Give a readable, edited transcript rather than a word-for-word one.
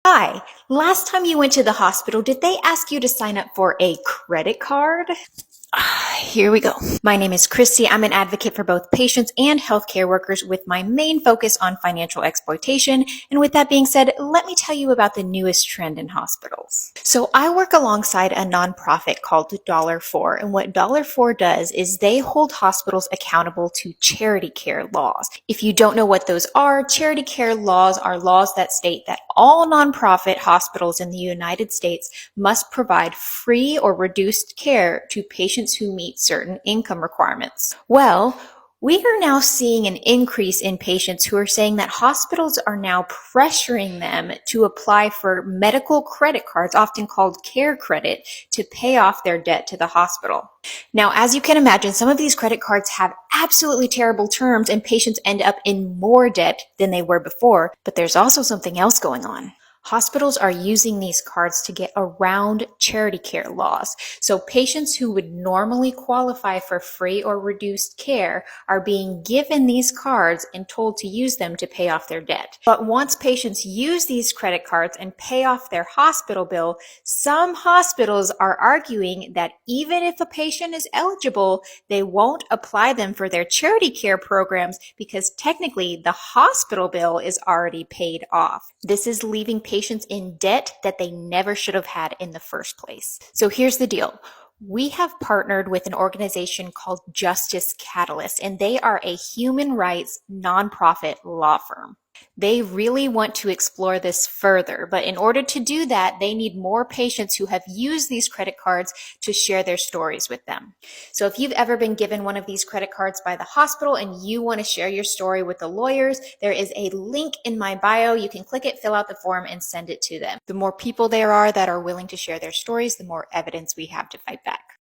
Hi, last time you went to the hospital, did they ask you to sign up for a credit card? Here we go. My name is Christy. I'm an advocate for both patients and healthcare workers with my main focus on financial exploitation. And with that being said, let me tell you about the newest trend in hospitals. So I work alongside a nonprofit called $4. And what $4 does is they hold hospitals accountable to charity care laws. If you don't know what those are, charity care laws are laws that state that all nonprofit hospitals in the United States must provide free or reduced care to patients who meet certain income requirements. Well, we are now seeing an increase in patients who are saying that hospitals are now pressuring them to apply for medical credit cards, often called care credit, to pay off their debt to the hospital. Now, as you can imagine, some of these credit cards have absolutely terrible terms and patients end up in more debt than they were before, but there's also something else going on. Hospitals are using these cards to get around charity care laws. So patients who would normally qualify for free or reduced care are being given these cards and told to use them to pay off their debt. But once patients use these credit cards and pay off their hospital bill, some hospitals are arguing that even if a patient is eligible, they won't apply them for their charity care programs because technically the hospital bill is already paid off. This is leaving patients in debt that they never should have had in the first place. So here's the deal. We have partnered with an organization called Justice Catalyst, and they are a human rights nonprofit law firm. They really want to explore this further, but in order to do that, they need more patients who have used these credit cards to share their stories with them. So if you've ever been given one of these credit cards by the hospital and you want to share your story with the lawyers, there is a link in my bio. You can click it, fill out the form, and send it to them. The more people there are that are willing to share their stories, the more evidence we have to fight back.